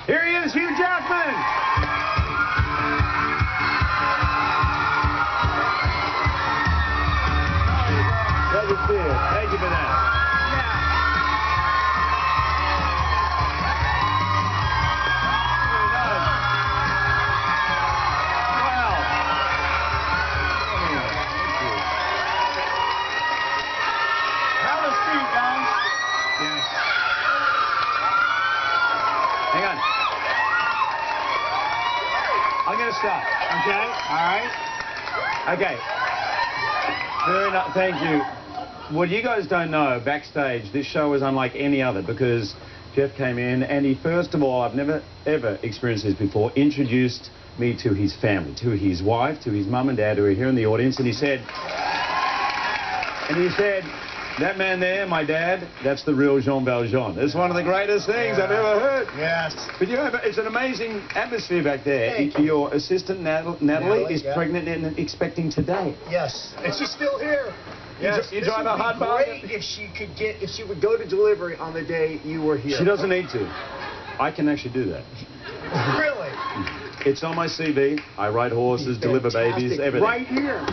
Here he is, Hugh Jackman. Thank you for that. Hang on. I'm going to start. Okay? All right? Okay. Very nice. Thank you. What you guys don't know, backstage, this show is unlike any other because Jeff came in and he, first of all, I've never, ever experienced this before, introduced me to his family, to his wife, to his mum and dad who are here in the audience, and he said, that man there, my dad, that's the real Jean Valjean. It's one of the greatest things I've ever heard. Yes. But you know, it's an amazing atmosphere back there. Your assistant, Natalie, is pregnant and expecting today. Yes. And she's still here. Yes. You drive a hot bargain? Great if she would go to delivery on the day you were here. She doesn't need to. I can actually do that. Really? It's on my CV. I ride horses, deliver babies, everything. Right here.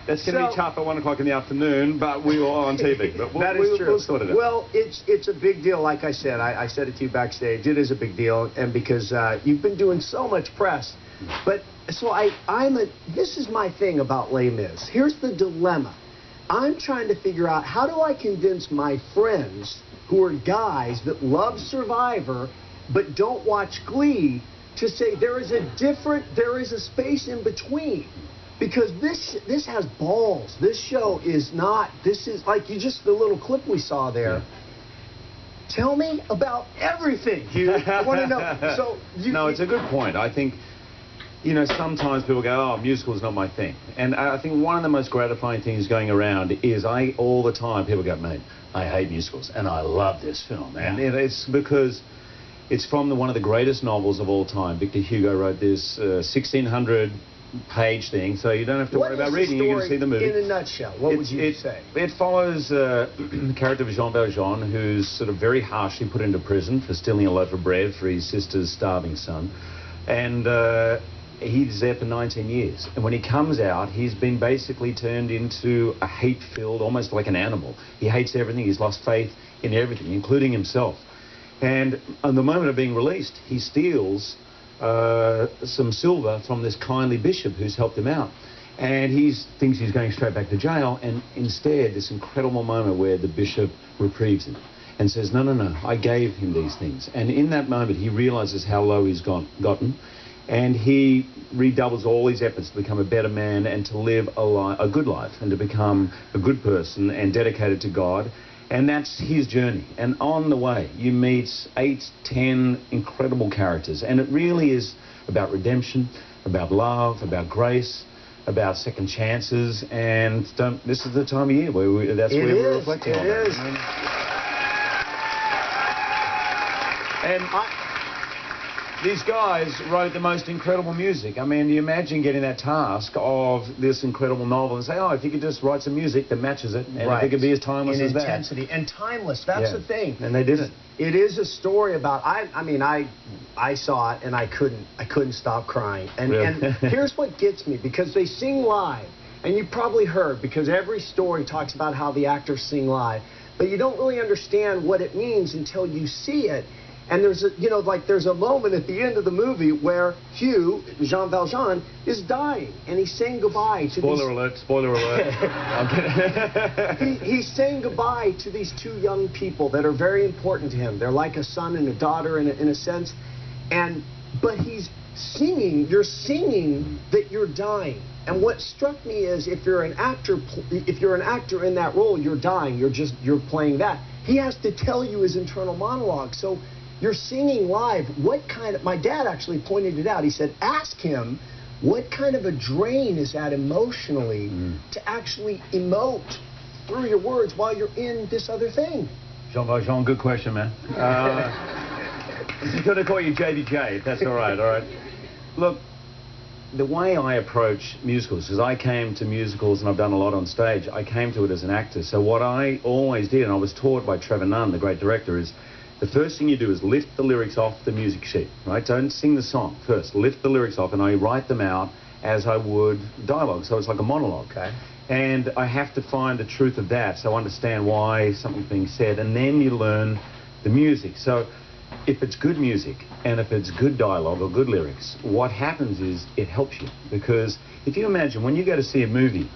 That's going to be tough at 1 o'clock in the afternoon, but we were on TV. But that is true. We'll sort it out. Well, it's a big deal. Like I said, I said it to you backstage. It is a big deal, and because you've been doing so much press. But so this is my thing about Les Mis. Here's the dilemma. I'm trying to figure out how do I convince my friends who are guys that love Survivor but don't watch Glee to say there is a space in between. Because this has balls. This show is not, this is like the little clip we saw there. Yeah. Tell me about everything, Hugh. I want to know. So no, it's a good point. I think, you know, sometimes people go, oh, musical is not my thing. And I think one of the most gratifying things going around is all the time, people go, mate, I hate musicals, and I love this film. And it's because it's from one of the greatest novels of all time. Victor Hugo wrote this 1600-page thing, so you don't have to worry about reading. You can see the movie. In a nutshell, what would you say? It follows the character of Jean Valjean, who's sort of very harshly put into prison for stealing a loaf of bread for his sister's starving son. And he's there for 19 years. And when he comes out, he's been basically turned into a hate-filled, almost like an animal. He hates everything. He's lost faith in everything, including himself. And on the moment of being released, he steals some silver from this kindly bishop who's helped him out. And he thinks he's going straight back to jail, and instead this incredible moment where the bishop reprieves him and says, no, no, no, I gave him these things. And in that moment he realizes how low he's gotten, and he redoubles all his efforts to become a better man and to live a good life and to become a good person and dedicated to God. And that's his journey. And on the way, you meet 8, 10 incredible characters. And it really is about redemption, about love, about grace, about second chances. And this is the time of year where we're reflecting on that. It is. And these guys wrote the most incredible music. I mean, you imagine getting that task of this incredible novel and say, oh, if you could just write some music that matches it, and if it could be as timeless as that. Intensity and timeless. That's the thing. And they did it. It is a story about. I mean, I saw it and I couldn't stop crying. And here's what gets me, because they sing live, and you probably heard, because every story talks about how the actors sing live, but you don't really understand what it means until you see it. And there's there's a moment at the end of the movie where Hugh, Jean Valjean, is dying, and he's saying goodbye to Spoiler alert, spoiler alert. I'm kidding. He's saying goodbye to these 2 young people that are very important to him. They're like a son and a daughter in a sense. But he's singing, you're singing that you're dying. And what struck me is if you're an actor in that role, you're dying, you're playing that. He has to tell you his internal monologue. So you're singing live. My dad actually pointed it out. He said, ask him, what kind of a drain is that emotionally to actually emote through your words while you're in this other thing? Jean Valjean, good question, man. I'm going to call you JVJ, if that's all right. Look, the way I approach musicals, because I came to musicals and I've done a lot on stage, I came to it as an actor. So what I always did, and I was taught by Trevor Nunn, the great director, is the first thing you do is lift the lyrics off the music sheet, right? Don't sing the song first. Lift the lyrics off, and I write them out as I would dialogue. So it's like a monologue. Okay. And I have to find the truth of that, so I understand why something's being said, and then you learn the music. So if it's good music, and if it's good dialogue or good lyrics, what happens is it helps you. Because if you imagine, when you go to see a movie,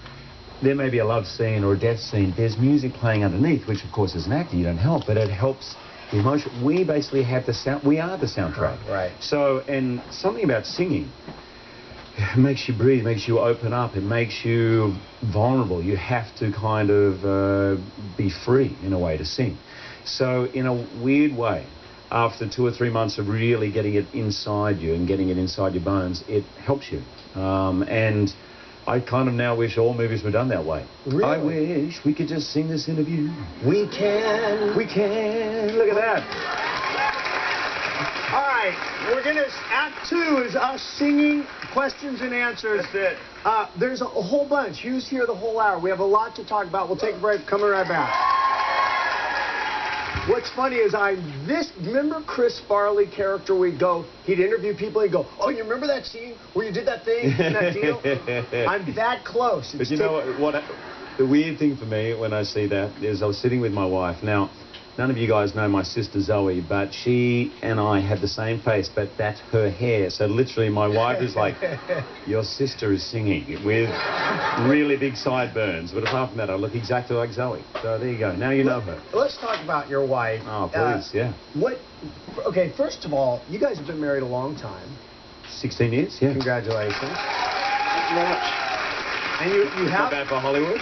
there may be a love scene or a death scene, there's music playing underneath, which of course as an actor you don't help, but it helps the emotion. We basically have the sound, we are the soundtrack. Right. So, and something about singing, it makes you breathe, makes you open up, it makes you vulnerable. You have to kind of be free in a way to sing. So in a weird way, after 2 or 3 months of really getting it inside you and getting it inside your bones, it helps you. And I kind of now wish all movies were done that way. Really? I wish we could just sing this interview. We can. We can. Look at that. All right, we're going to, Act 2 is us singing questions and answers. That's it. There's a whole bunch. Hugh's here the whole hour. We have a lot to talk about. We'll take a break, coming right back. What's funny is remember Chris Farley character, we'd go, he'd interview people, he'd go, oh, you remember that scene where you did that thing and that deal? I'm that close. But you know what, the weird thing for me when I see that is I was sitting with my wife. Now, none of you guys know my sister Zoe, but she and I had the same face, but that's her hair. So literally my wife is like, your sister is singing with really big sideburns. But apart from that, I look exactly like Zoe. So there you go. Now you know her. Let's talk about your wife. Oh, please, yeah. Okay, first of all, you guys have been married a long time. 16 years, yeah. Congratulations. Thank you very much. And you have... Not bad for Hollywood.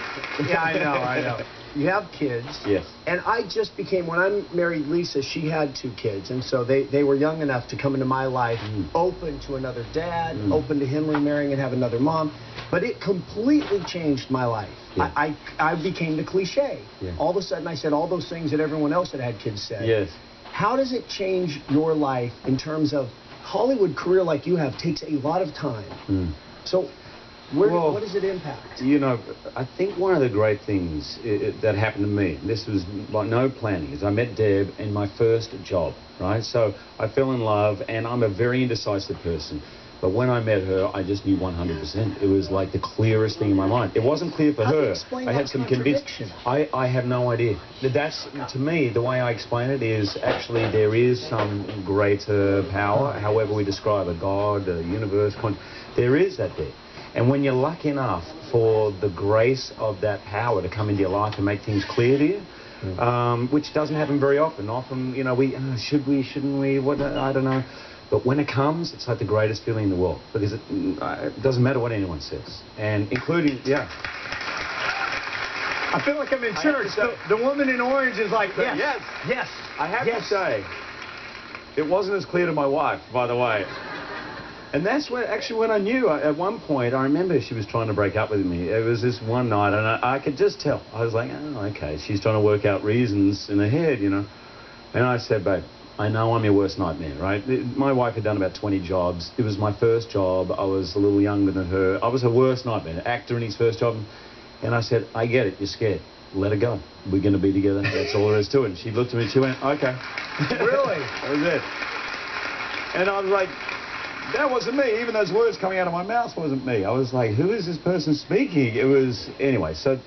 Yeah, I know. You have kids. Yes. And I just became, when I married Lisa, she had 2 kids. And so they were young enough to come into my life, open to another dad, open to him remarrying and have another mom. But it completely changed my life. Yeah. I became the cliche. Yeah. All of a sudden, I said all those things that everyone else that had kids said. Yes. How does it change your life in terms of Hollywood career like you have takes a lot of time? So what does it impact? You know, I think one of the great things that happened to me, this was like no planning, is I met Deb in my first job, right? So I fell in love, and I'm a very indecisive person. But when I met her, I just knew 100%. It was like the clearest thing in my mind. It wasn't clear for her. I had some conviction. I have no idea. That's, to me, the way I explain it is actually there is some greater power, however we describe it, God, a universe, there is that there. And when you're lucky enough for the grace of that power to come into your life and make things clear to you, which doesn't happen very often. Often, you know, should we, shouldn't we, I don't know. But when it comes, it's like the greatest feeling in the world, because it doesn't matter what anyone says, and including, yeah. I feel like I'm in church. The woman in orange is like, yes. I have to say, it wasn't as clear to my wife, by the way. And that's when I knew, at one point, I remember she was trying to break up with me. It was this one night, and I could just tell. I was like, oh, okay, she's trying to work out reasons in her head, you know. And I said, babe, I know I'm your worst nightmare, right? My wife had done about 20 jobs. It was my first job. I was a little younger than her. I was her worst nightmare, actor in his first job. And I said, I get it, you're scared. Let it go. We're going to be together. That's all there is to it. And she looked at me and she went, okay. Really? That was it. And I was like, that wasn't me. Even those words coming out of my mouth wasn't me. I was like, who is this person speaking? It was, anyway, so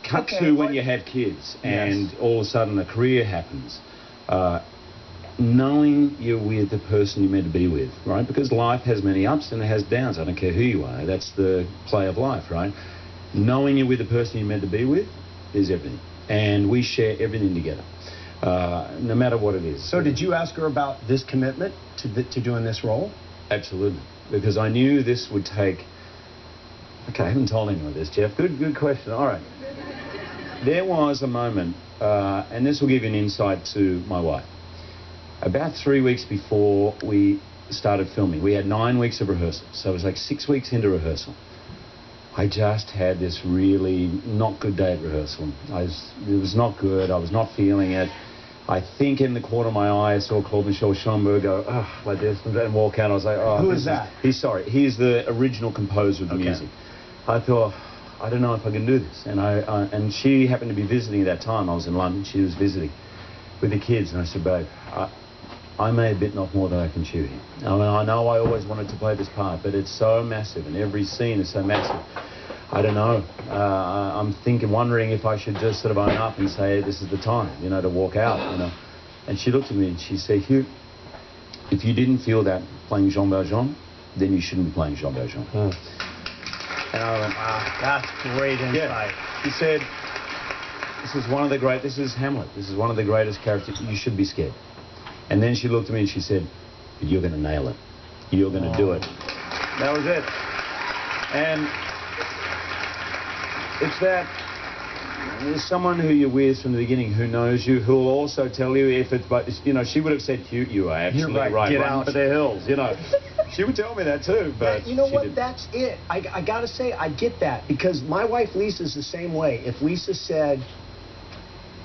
cut to when you have kids and all of a sudden a career happens. Knowing you're with the person you're meant to be with, right? Because life has many ups and it has downs. I don't care who you are. That's the play of life, right? Knowing you're with the person you're meant to be with is everything. And we share everything together, no matter what it is. So did you ask her about this commitment to doing this role? Absolutely. Because I knew this would take... Okay, I haven't told anyone this, Jeff. Good question. All right. There was a moment, and this will give you an insight to my wife. About 3 weeks before we started filming, we had 9 weeks of rehearsal. So it was like 6 weeks into rehearsal. I just had this really not good day at rehearsal. It was not good. I was not feeling it. I think in the corner of my eye, I saw Claude Michel Schomburg go, oh, like this, and walk out. I was like, oh. Who is that? He's the original composer of the music. I thought, I don't know if I can do this. And she happened to be visiting at that time. I was in London. She was visiting. with the kids, and I said, babe, I may have bitten off more than I can chew here. I mean, I know I always wanted to play this part, but it's so massive, and every scene is so massive. I don't know. I'm wondering if I should just sort of own up and say, this is the time, you know, to walk out, you know. And she looked at me and she said, Hugh, if you didn't feel that playing Jean Valjean, then you shouldn't be playing Jean Valjean. Hmm. And I went, wow, that's great insight. Yeah. She said, this is Hamlet. This is one of the greatest characters. You should be scared. And then she looked at me and she said, but you're going to nail it. You're going to do it. That was it. And it's that there's someone who you're with from the beginning who knows you, who will also tell you if it's, but you know, she would have said, Hugh, you are absolutely right. Get run out for the hills, you know. She would tell me that too, but you know what? didn't. That's it. I gotta say, I get that, because my wife Lisa's the same way. If Lisa said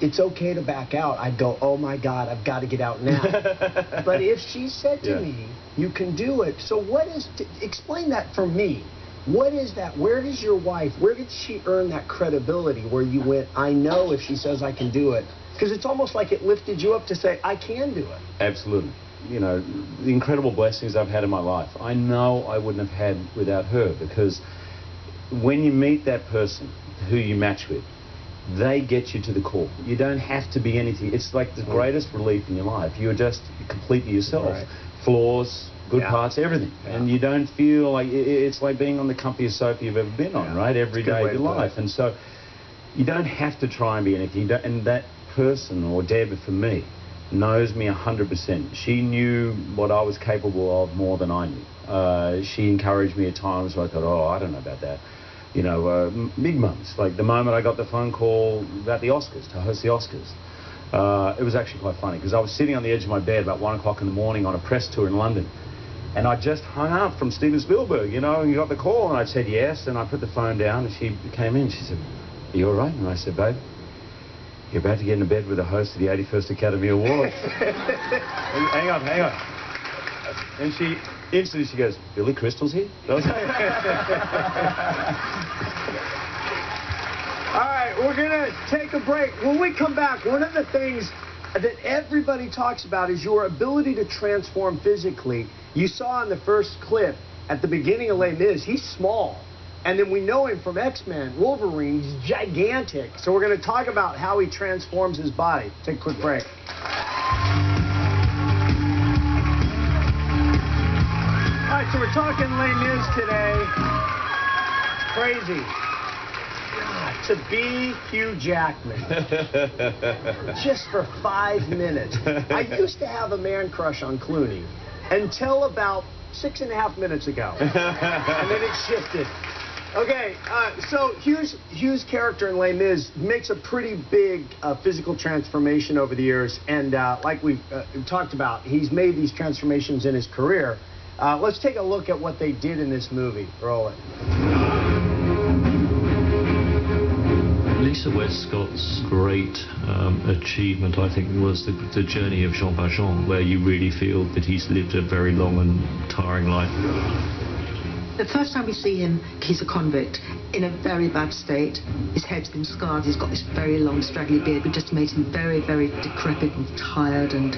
it's okay to back out, I'd go, oh my God, I've got to get out now. But if she said to me, you can do it. So what is, explain that for me. What is that? Where did she earn that credibility where you went, I know if she says I can do it? Because it's almost like it lifted you up to say, I can do it. Absolutely. You know, the incredible blessings I've had in my life, I know I wouldn't have had without her, because when you meet that person who you match with, they get you to the core. You don't have to be anything. It's like the greatest relief in your life. You're just completely yourself. Right. Flaws, good parts, everything. And you don't feel like, it's like being on the comfiest sofa you've ever been on, right? Every day of your life. And so you don't have to try and be anything. And that person, or Deb for me, knows me 100%. She knew what I was capable of more than I knew. She encouraged me at times where I thought, oh, I don't know about that. You know, big moments. Like the moment I got the phone call about the Oscars, to host the Oscars. It was actually quite funny, because I was sitting on the edge of my bed about 1 o'clock in the morning on a press tour in London. And I just hung up from Steven Spielberg, you know, and you got the call, and I said yes, and I put the phone down, and she came in, she said, are you all right? And I said, babe, you're about to get into bed with the host of the 81st Academy Awards. Hang on. And she instantly, she goes, Billy Crystal's here? All right, we're going to take a break. When we come back, one of the things that everybody talks about is your ability to transform physically. You saw in the first clip at the beginning of Les Mis, he's small. And then we know him from X-Men, Wolverine, he's gigantic. So we're going to talk about how he transforms his body. Take a quick break. All right, so we're talking Les Mis today. It's crazy. God, to be Hugh Jackman. Just for 5 minutes. I used to have a man crush on Clooney until about 6.5 minutes ago. And then it shifted. Okay, so Hugh's character in Les Mis makes a pretty big physical transformation over the years, and like we've talked about, he's made these transformations in his career. Let's take a look at what they did in this movie. Roll it. Lisa Westcott's great achievement, I think, was the journey of Jean Valjean, where you really feel that he's lived a very long and tiring life. The first time we see him, he's a convict in a very bad state. His head's been scarred. He's got this very long, straggly beard, which just made him very, very decrepit and tired and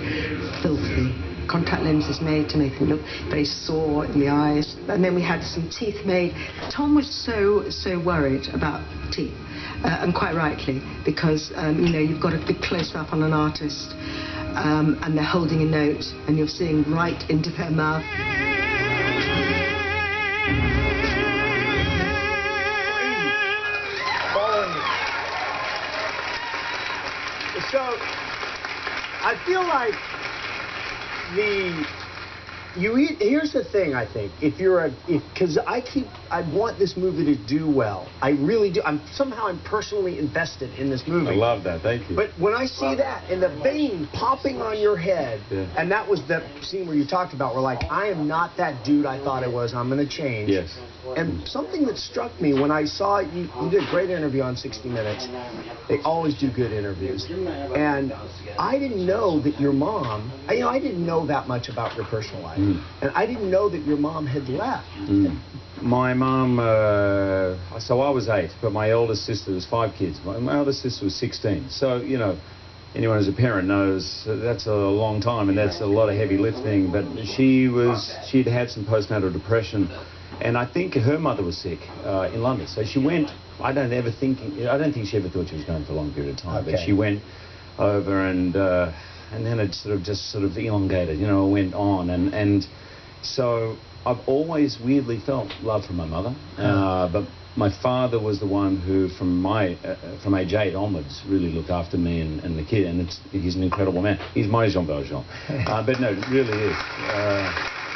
filthy. Contact lenses made to make him look very sore in the eyes. And then we had some teeth made. Tom was so worried about teeth, and quite rightly, because, you know, you've got a big close-up on an artist, and they're holding a note, and you're seeing right into their mouth. So, I feel like here's the thing, I think, because I want this movie to do well. I really do. I'm personally invested in this movie. I love that, thank you. But when I see that, and the vein popping on your head, and that was the scene where you talked about, where like, I am not that dude I thought I was, I'm going to change. Yes. And something that struck me when I saw you did a great interview on 60 Minutes. They always do good interviews. And I didn't know that your mom, I didn't know that much about your personal life. And I didn't know that your mom had left. My mom, so I was 8, but my eldest sister was 5 kids. My eldest sister was 16. So, you know, anyone who's a parent knows that's a long time and that's a lot of heavy lifting. But she'd had some postnatal depression, and I think her mother was sick in London. So she went. I don't think she ever thought she was going for a long period of time. But she went over, and then it just elongated. You know, it went on, and so I've always weirdly felt love for my mother, but my father was the one who, from age 8 onwards, really looked after me and the kid, and he's an incredible man. He's my Jean Valjean. But no, it really is.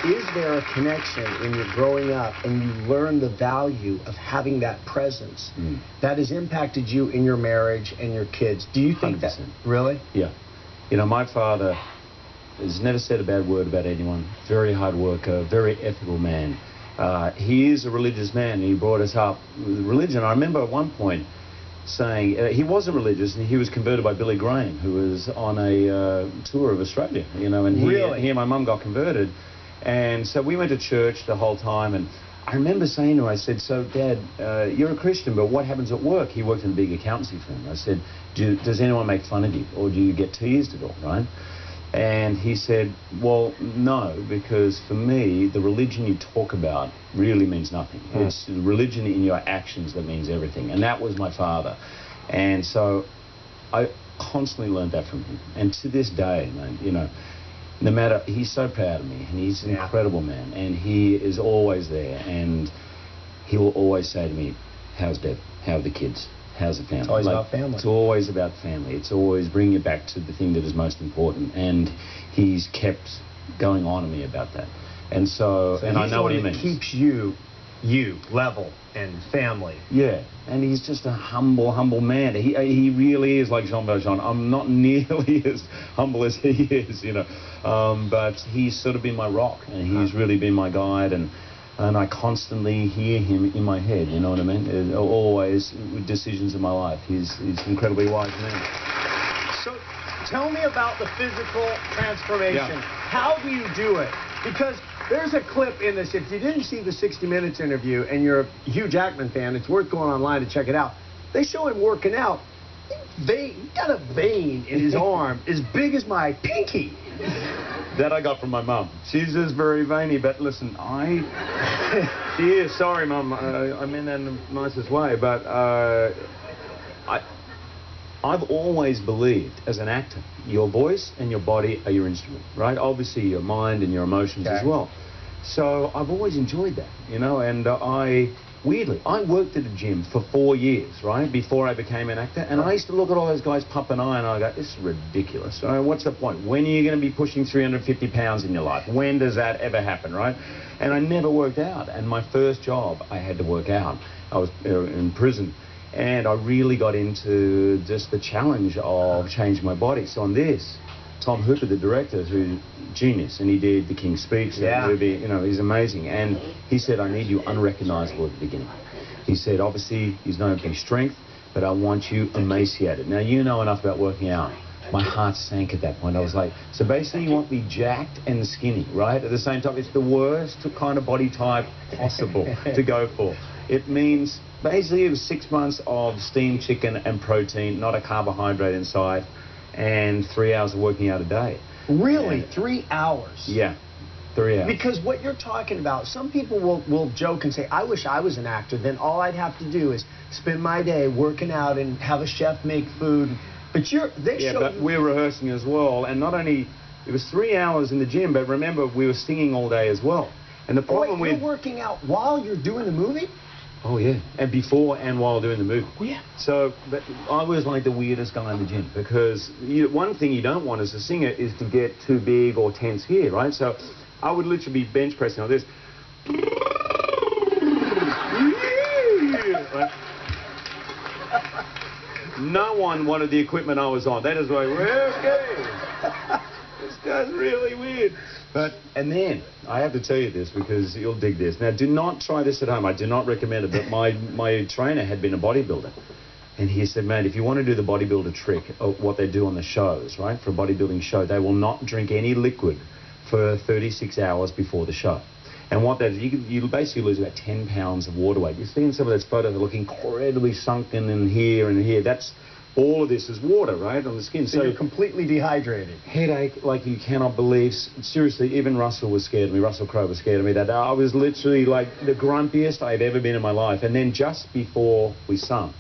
Is there a connection when you're growing up and you learn the value of having that presence that has impacted you in your marriage and your kids? Do you think 100%. that? Really? Yeah. You know, my father has never said a bad word about anyone. Very hard worker, very ethical man. He is a religious man. He brought us up with religion. I remember at one point saying he wasn't religious, and he was converted by Billy Graham, who was on a tour of Australia. You know, and he and my mum got converted, and so we went to church the whole time. And I remember saying to him, I said, "So, Dad, you're a Christian, but what happens at work?" He worked in a big accountancy firm. I said, "Does anyone make fun of you, or do you get teased at all?" Right? And he said, "Well, no, because for me, the religion you talk about really means nothing. It's the religion in your actions that means everything." And that was my father. And so I constantly learned that from him. And to this day, man, you know, no matter, he's so proud of me, and he's an incredible man, and he is always there, and he will always say to me, "How's Dad? How are the kids? How's the family?" It's always about family. It's always about family. It's always bringing it back to the thing that is most important. And he's kept going on to me about that. And so and I know what he means. Keeps you level and family. Yeah, and he's just a humble man. He really is like Jean Valjean. I'm not nearly as humble as he is, you know. But he's sort of been my rock, and he's really been my guide, and I constantly hear him in my head, you know what I mean? Always with decisions in my life. He's an incredibly wise man. So tell me about the physical transformation. How do you do it? Because there's a clip in this. If you didn't see the 60 Minutes interview and you're a Hugh Jackman fan, it's worth going online to check it out. They show him working out. He got a vein in his arm as big as my pinky. That I got from my mum. She's just very veiny, but listen, she is. Sorry, Mum. I mean that in the nicest way, but I've always believed, as an actor, your voice and your body are your instrument, right? Obviously, your mind and your emotions as well. So I've always enjoyed that, you know, and weirdly, I worked at a gym for 4 years, right, before I became an actor, and I used to look at all those guys pumping iron, and I go, this is ridiculous, right? What's the point? When are you going to be pushing 350 pounds in your life? When does that ever happen, right? And I never worked out, and my first job, I had to work out. I was in prison, and I really got into just the challenge of changing my body. So on this, Tom Hooper, the director, who's genius, and he did The King's Speech, that movie, you know, he's amazing. And he said, I need you unrecognizable at the beginning. He said, obviously, he's known for his strength, but I want you emaciated. Now, you know enough about working out. My heart sank at that point. I was like, so basically you want me jacked and skinny, right? At the same time, it's the worst kind of body type possible to go for. It means, basically, it was 6 months of steamed chicken and protein, not a carbohydrate inside, and 3 hours of working out a day. Really? 3 hours? Yeah, 3 hours. Because what you're talking about, some people will joke and say, I wish I was an actor. Then all I'd have to do is spend my day working out and have a chef make food. But but we're rehearsing as well. And not only, it was 3 hours in the gym, but remember, we were singing all day as well. And the problem you're working out while you're doing the movie? Oh, yeah. And before and while doing the movie. Oh, yeah. So, but I was like the weirdest guy in the gym, because one thing you don't want as a singer is to get too big or tense here, right? So I would literally be bench pressing like this. Right? No one wanted the equipment I was on. That is like, okay. This guy's really weird. And then, I have to tell you this because you'll dig this. Now, do not try this at home. I do not recommend it, but my trainer had been a bodybuilder. And he said, man, if you want to do the bodybuilder trick, what they do on the shows, right, for a bodybuilding show, they will not drink any liquid for 36 hours before the show. And what that is, you basically lose about 10 pounds of water weight. You're seeing some of those photos that look incredibly sunken in here and here. That's all of this is water, right, on the skin. So you're completely dehydrated. Headache like you cannot believe. Seriously, even Russell was scared of me. Russell Crowe was scared of me that day. I was literally like the grumpiest I've ever been in my life. And then just before we sung,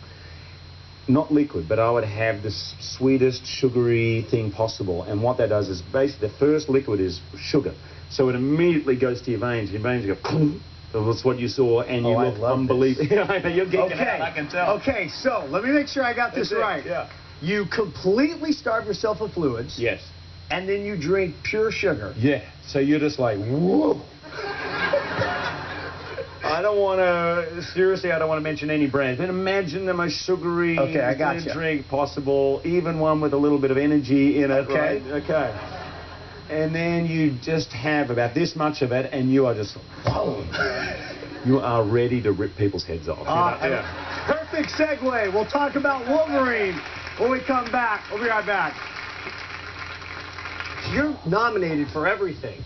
not liquid, but I would have the sweetest, sugary thing possible. And what that does is basically the first liquid is sugar. So it immediately goes to your veins. Your veins go... That's what you saw, and you look unbelievable. You're geeking out, I can tell. Okay, so let me make sure I got this right. Yeah. You completely starve yourself of fluids. Yes. And then you drink pure sugar. Yeah. So you're just like, whoa. I don't want to, seriously, I don't want to mention any brands, but imagine the most sugary drink possible, even one with a little bit of energy in it, right? Okay. And then you just have about this much of it, and you are just, whoa. You are ready to rip people's heads off. Perfect segue. We'll talk about Wolverine when we come back. We'll be right back. You're nominated for everything.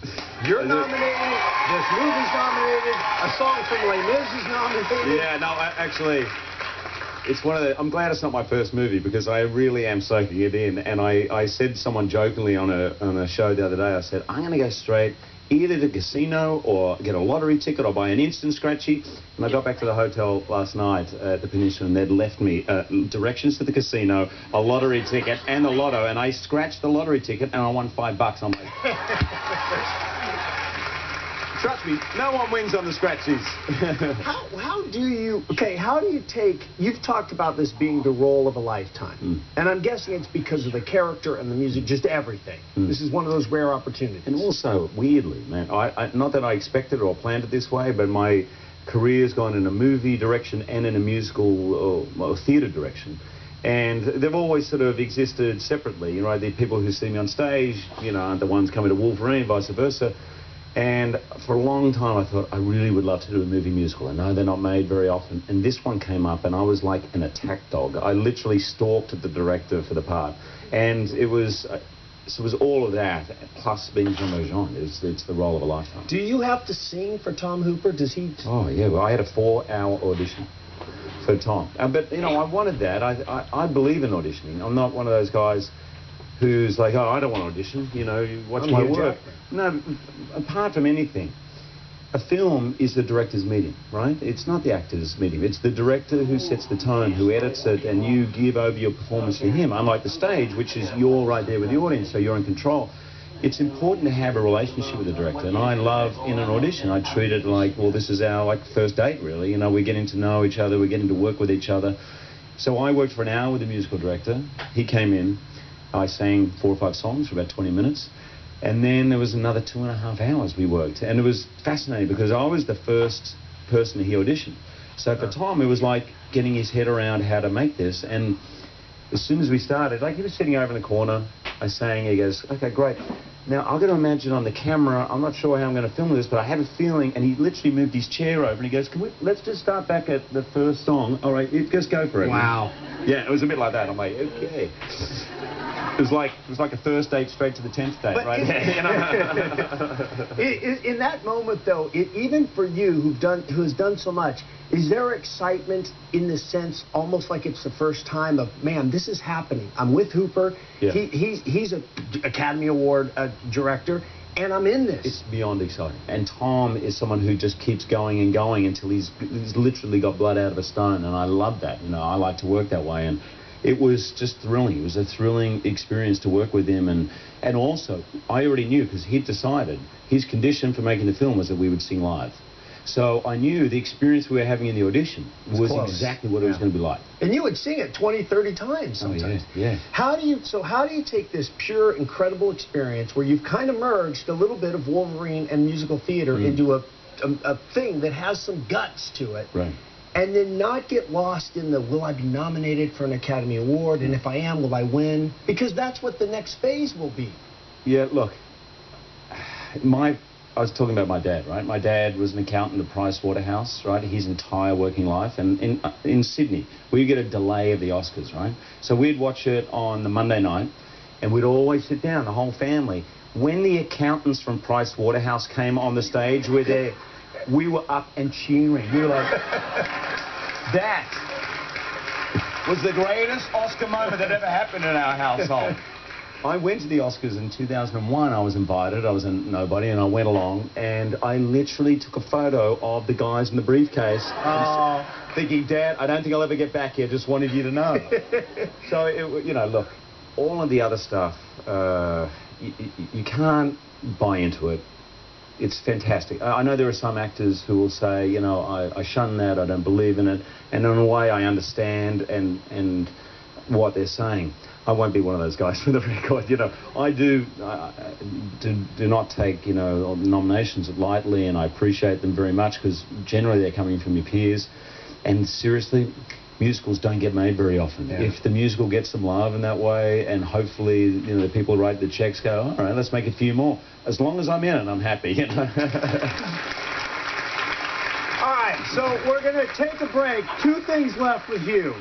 You're nominated. This movie's nominated. A song from Les Mis is nominated. Yeah, no, actually, it's one of the... I'm glad it's not my first movie because I really am soaking it in. And I said to someone jokingly on a show the other day, I said, I'm going to go straight either to the casino or get a lottery ticket or buy an instant scratchy. And I got back to the hotel last night at the Peninsula and they'd left me directions to the casino, a lottery ticket and a lotto. And I scratched the lottery ticket and I won $5. I'm like... Trust me, no one wins on the scratchies. how do you take, you've talked about this being the role of a lifetime. And I'm guessing it's because of the character and the music, just everything. This is one of those rare opportunities. And also, weirdly, man, not that I expected or planned it this way, but my career's gone in a movie direction and in a musical or theatre direction. And they've always sort of existed separately. You know, the people who see me on stage, you know, aren't the ones coming to Wolverine, vice versa. And for a long time, I thought I really would love to do a movie musical. I know they're not made very often. And this one came up, and I was like an attack dog. I literally stalked the director for the part. And it was all of that, plus being Jean Valjean. It's the role of a lifetime. Do you have to sing for Tom Hooper? Does he... Oh, yeah. Well, I had a 4-hour audition for Tom. But, you know, I wanted that. I believe in auditioning. I'm not one of those guys who's like, oh, I don't want to audition, you know, watch my work. No, apart from anything, a film is the director's medium, right? It's not the actor's medium. It's the director who sets the tone, who edits it, and you give over your performance to him. Unlike the stage, which is you're right there with the audience, so you're in control. It's important to have a relationship with the director, and I love, in an audition, I treat it like, well, this is our first date, really. You know, we're getting to know each other, we're getting to work with each other. So I worked for an hour with the musical director. He came in. I sang 4 or 5 songs for about 20 minutes. And then there was another 2.5 hours we worked. And it was fascinating because I was the first person he auditioned. So for Tom, it was like getting his head around how to make this. And as soon as we started, like he was sitting over in the corner, I sang, he goes, okay, great. Now, I've got to imagine on the camera, I'm not sure how I'm going to film this, but I have a feeling, and he literally moved his chair over, and he goes, let's just start back at the first song. All right, just go for it. Wow. Yeah, it was a bit like that. I'm like, okay. It was like a first date straight to the 10th date, but right? In that moment, though, even for you who has done so much, is there excitement in the sense almost like it's the first time of, man, this is happening. I'm with Hooper. Yeah. He's an Academy Award director, and I'm in this. It's beyond exciting. And Tom is someone who just keeps going and going until he's literally got blood out of a stone, and I love that. You know, I like to work that way, and it was just thrilling. It was a thrilling experience to work with him, and also I already knew because he'd decided his condition for making the film was that we would sing live. So I knew the experience we were having in the audition was exactly what it was going to be like. And you would sing it 20, 30 times sometimes. Oh, yeah. How do you take this pure, incredible experience where you've kind of merged a little bit of Wolverine and musical theater into a thing that has some guts to it? Right. And then not get lost in the, will I be nominated for an Academy Award? And if I am, will I win? Because that's what the next phase will be. Yeah, look, I was talking about my dad, right? My dad was an accountant at Price Waterhouse, right? His entire working life. And in Sydney, we get a delay of the Oscars, right? So we'd watch it on the Monday night, and we'd always sit down, the whole family. When the accountants from Price Waterhouse came on the stage, we were up and cheering. We were like, that was the greatest Oscar moment that ever happened in our household. I went to the Oscars in 2001. I was invited. I was a nobody, and I went along, and I literally took a photo of the guys in the briefcase, thinking, Dad, I don't think I'll ever get back here. Just wanted you to know. So, you know, look, all of the other stuff, you can't buy into it. It's fantastic. I know there are some actors who will say, you know, I shun that, I don't believe in it, and in a way I understand and what they're saying. I won't be one of those guys for the record. You know, I do not take, you know, nominations lightly, and I appreciate them very much because generally they're coming from your peers. And seriously, musicals don't get made very often. Yeah. If the musical gets some love in that way, and hopefully, you know, the people who write the checks go, all right, let's make a few more. As long as I'm in it, I'm happy. You know? All right, so we're going to take a break. 2 things left with Hugh.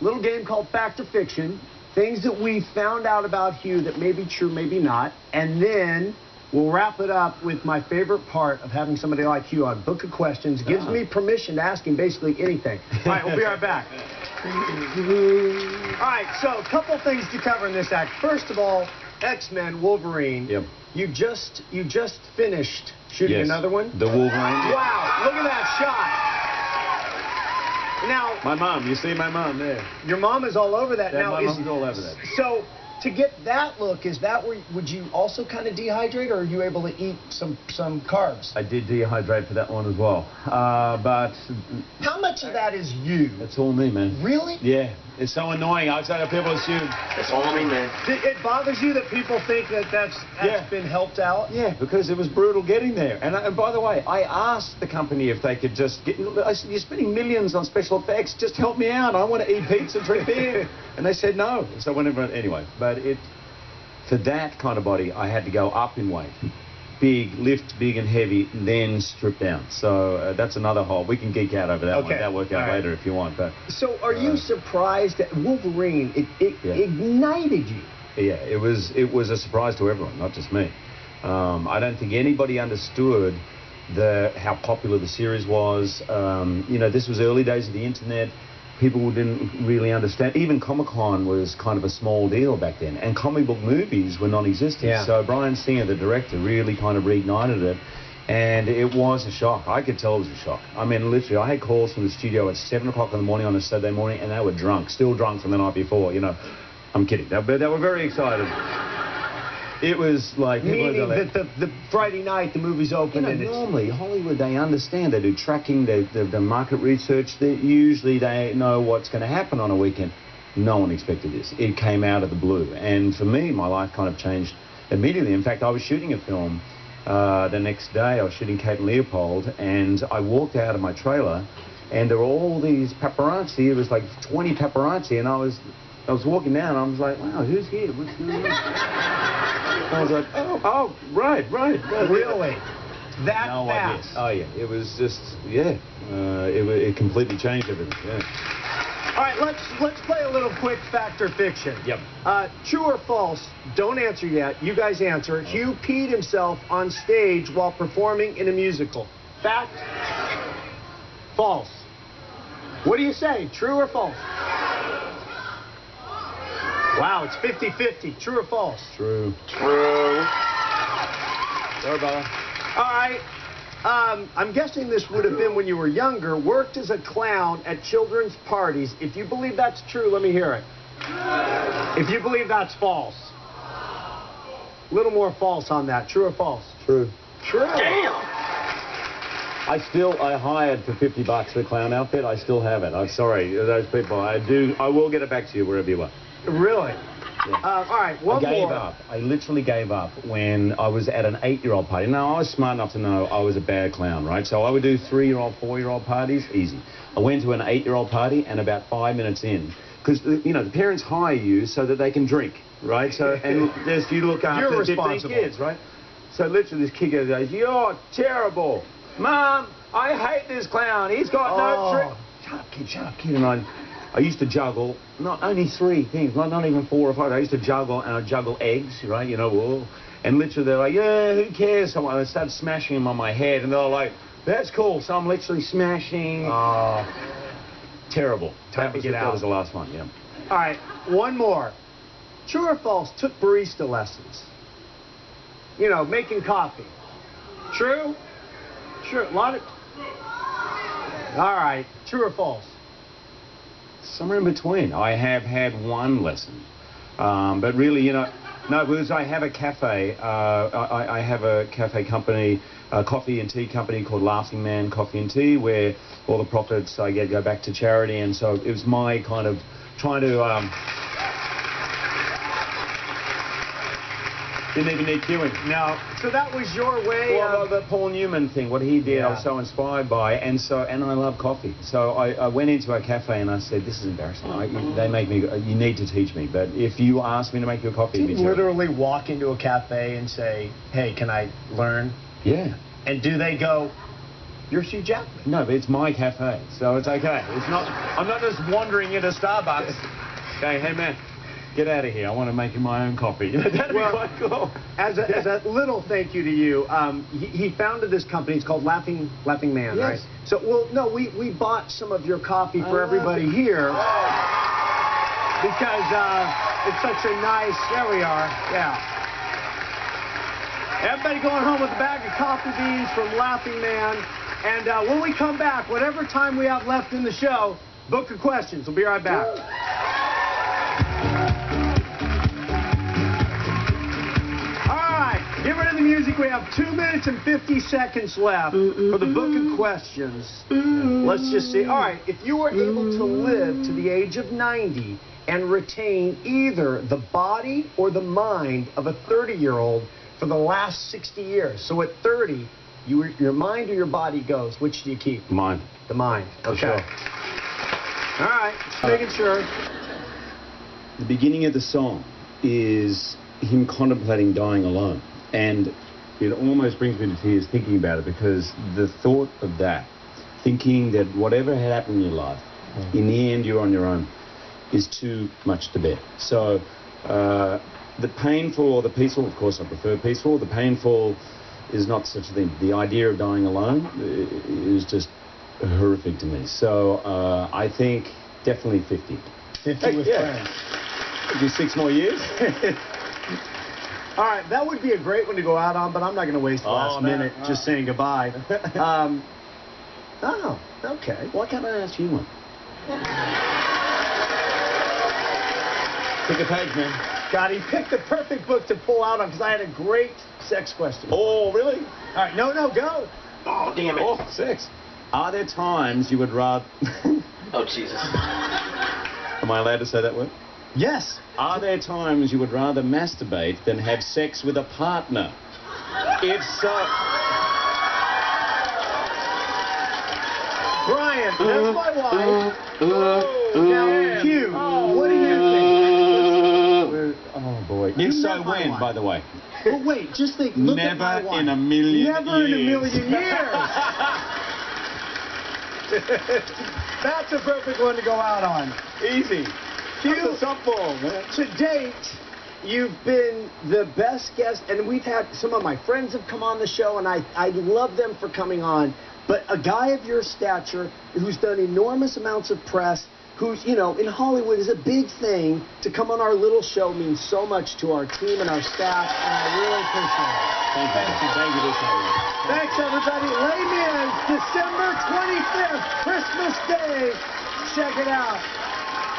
Little game called Fact or Fiction. Things that we found out about Hugh that may be true, maybe not. And then we'll wrap it up with my favorite part of having somebody like Hugh on. Book of questions. Gives me permission to ask him basically anything. All right, we'll be right back. All right, so a couple things to cover in this act. First of all, X-Men, Wolverine. Yep. You just finished shooting another one? The Wolverine. Wow, look at that shot. Now, my mom, you see my mom there. Your mom is all over that. Yeah, now, my mom's all over that. So, to get that look, is that where, would you also kind of dehydrate, or are you able to eat some carbs? I did dehydrate for that one as well. But... How much of that is you? It's all me, man. Really? Yeah. It's so annoying. I say that people assume... It's all me, man. It bothers you that people think that that's been helped out? Yeah, because it was brutal getting there. And by the way, I asked the company if they could just get... I said, you're spending millions on special effects. Just help me out. I want to eat pizza, drink beer. And they said no. So whenever... Anyway, but for that kind of body, I had to go up in weight. Big, lift big and heavy, then strip down. So that's another whole... We can geek out over that one. That'll work out later if you want. But so are you surprised that Wolverine, it ignited you? Yeah, it was a surprise to everyone, not just me. I don't think anybody understood how popular the series was. You know, this was early days of the internet. People didn't really understand. Even Comic-Con was kind of a small deal back then. And comic book movies were non-existent. Yeah. So Bryan Singer, the director, really kind of reignited it. And it was a shock. I could tell it was a shock. I mean, literally, I had calls from the studio at 7 o'clock in the morning on a Saturday morning, and they were drunk, still drunk from the night before, you know. I'm kidding. They were very excited. It was like... Meaning that the Friday night, the movie's open, and normally, Hollywood, they understand. They do tracking, the market research. Usually they know what's going to happen on a weekend. No one expected this. It came out of the blue. And for me, my life kind of changed immediately. In fact, I was shooting a film the next day. I was shooting Kate and Leopold, and I walked out of my trailer, and there were all these paparazzi. It was like 20 paparazzi, and I was walking down, and I was like, wow, who's here? What's going on? I was like, oh, right. Really? That no fast? Idea. Oh, yeah. It was just, it completely changed everything, All right, let's play a little quick fact or fiction. Yep. True or false? Don't answer yet. You guys answer. Hugh peed himself on stage while performing in a musical. Fact? False. What do you say? True or false? Wow, it's 50-50. True or false? True. True. Sorry, brother. All right. I'm guessing this would have been when you were younger. Worked as a clown at children's parties. If you believe that's true, let me hear it. If you believe that's false. A little more false on that. True or false? True. True. Damn. I hired for $50 the clown outfit. I still have it. I'm sorry, those people. I will get it back to you wherever you are. Really? Yeah. All right, one more. I gave up. I literally gave up when I was at an 8-year-old party. Now, I was smart enough to know I was a bad clown, right? So I would do 3-year-old, 4-year-old parties, easy. I went to an 8-year-old party, and about 5 minutes in, because, you know, the parents hire you so that they can drink, right? So, and you look after 15 kids, right? So literally this kid goes, you're terrible. Mom, I hate this clown. He's got no trick. Shut up, kid. And I used to juggle, not only 3 things, not even 4 or 5. I used to juggle, and I'd juggle eggs, right? You know, whoa. And literally they're like, yeah, who cares? So I started smashing them on my head, and they're like, that's cool. So I'm literally smashing. And I used to juggle, not only 3 things, not even 4 or 5. I used to juggle, and I'd juggle eggs, right? You know, whoa. And literally they're like, yeah, who cares? So I started smashing them on my head, and they're like, that's cool. So I'm literally smashing. Terrible. Time to get That out. was the last one, yeah. All right, one more. True or false, took barista lessons? You know, making coffee. True? Sure, a lot of... All right, true or false? Somewhere in between. I have had one lesson. But really, you know, no, because I have a cafe. I have a cafe company, a coffee and tea company called Laughing Man Coffee and Tea, where all the profits I get go back to charity. And so it was my kind of trying to... Didn't even need queuing. No. So that was your way of... the Paul Newman thing, what he did, I was so inspired by, and I love coffee. So I went into a cafe and I said, this is embarrassing. They make me, you need to teach me, but if you ask me to make you a coffee... Do you literally walk into a cafe and say, hey, can I learn? Yeah. And do they go, you're Hugh Jackman? No, but it's my cafe, so it's okay. It's not. I'm not just wandering into Starbucks. Okay, hey man, get out of here. I want to make you my own coffee. That'd be quite cool. As a little thank you to you, he founded this company. It's called Laughing Man, yes. right? So, well, no, we bought some of your coffee for everybody here because it's such a nice. There we are. Yeah. Everybody going home with a bag of coffee beans from Laughing Man. And when we come back, whatever time we have left in the show, book of questions. We'll be right back. All right, get rid of the music. We have 2 minutes and 50 seconds left for the book of questions. Let's just see. All right, if you were able to live to the age of 90 and retain either the body or the mind of a 30-year-old for the last 60 years, so at 30, your mind or your body goes, which do you keep? Mind. The mind. Okay. Sure. All right, just making sure. The beginning of the song is him contemplating dying alone. And it almost brings me to tears thinking about it, because the thought of that, thinking that whatever had happened in your life, in the end you're on your own, is too much to bear. So the painful or the peaceful, of course I prefer peaceful, the painful is not such a thing. The idea of dying alone is just horrific to me. So I think definitely 50. 50 with friends. Do 6 more years. All right, that would be a great one to go out on, but I'm not going to waste the last minute just saying goodbye. Oh, okay. Why can't I ask you one? Pick a page, man. God, he picked the perfect book to pull out on because I had a great sex question. Oh, really? All right, no, go. Oh, damn it. Oh, sex. Are there times you would rather... Oh, Jesus. Am I allowed to say that word? Yes. Are there times you would rather masturbate than have sex with a partner? If so... Brian, that's my wife. Now, Hugh, what do you think? Oh, boy. If so, when, by the way? But wait, just think, look at my wife. Never in a million years. Never in a million years. That's a perfect one to go out on. Easy. Hugh, softball, man. To date, you've been the best guest, and we've had some of my friends have come on the show, and I love them for coming on. But a guy of your stature who's done enormous amounts of press, who's, you know, in Hollywood is a big thing, to come on our little show means so much to our team and our staff, and I really appreciate it. Thank you. Thanks, everybody. Les Mis, December 25th, Christmas Day. Check it out.